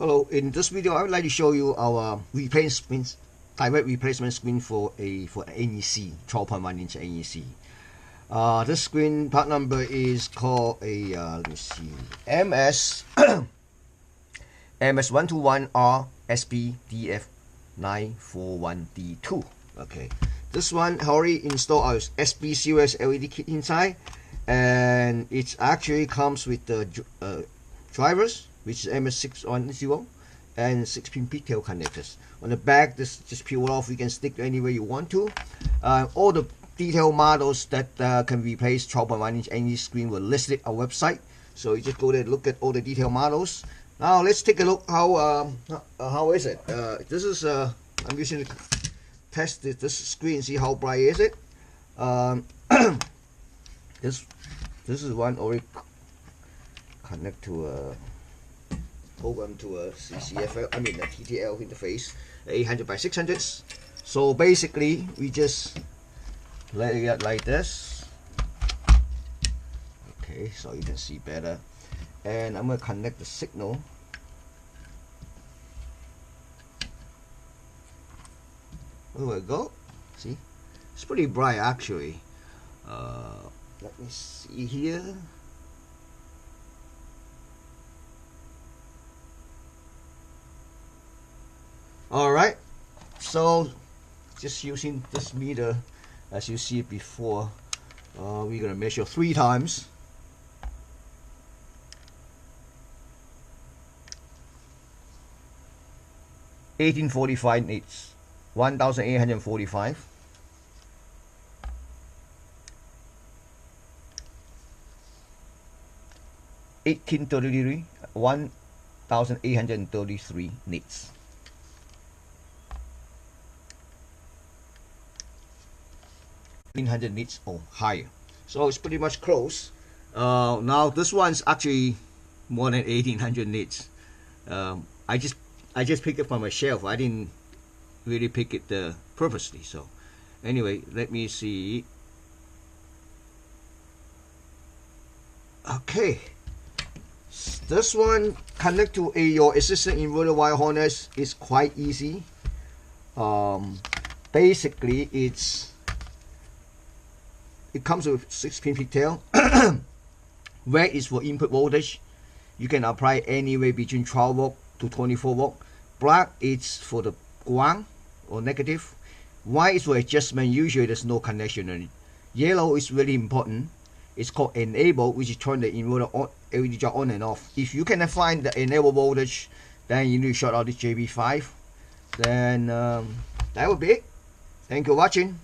Hello, in this video I would like to show you our replacement, direct replacement screen for an NEC, 12.1-inch NEC. This screen part number is called let me see, MS121RSBDF941D2. Okay, this one already installed our SB series LED kit inside, and it actually comes with the drivers, which is MS121 and 6-pin pigtail connectors. On the back, this just peel off. You can stick anywhere you want to. All the detailed models that can replace 12.1-inch NEC screen were listed on our website. So you just go there and look at all the detailed models. Now let's take a look how is it. This is I'm using to test this screen, see how bright is it. This is one already connect to a program to a CCFL, a TTL interface, 800 by 600s. So basically, we just let it out like this. Okay, so you can see better. And I'm gonna connect the signal. There we go. See, it's pretty bright actually. Let me see here. Alright, so just using this meter as you see before, we're going to measure 3 times. (1845 nits), 1845. (1833), 1833 nits. (1800 nits or higher). So it's pretty much close. Now this one's actually more than 1800 nits. I just picked it from my shelf. I didn't really pick it purposely. So anyway, let me see. Okay, this one connect to your existing inverter wire harness is quite easy. Basically, it comes with 6-pin pigtail. Red is for input voltage. You can apply anywhere between 12 volt to 24 volt. Black is for the ground or negative. White is for adjustment. Usually there's no connection on it. Yellow is really important. It's called enable, which is turn the inverter on, LED jar on and off. If you cannot find the enable voltage, then you need to short out this JB5. Then that would be it. Thank you for watching.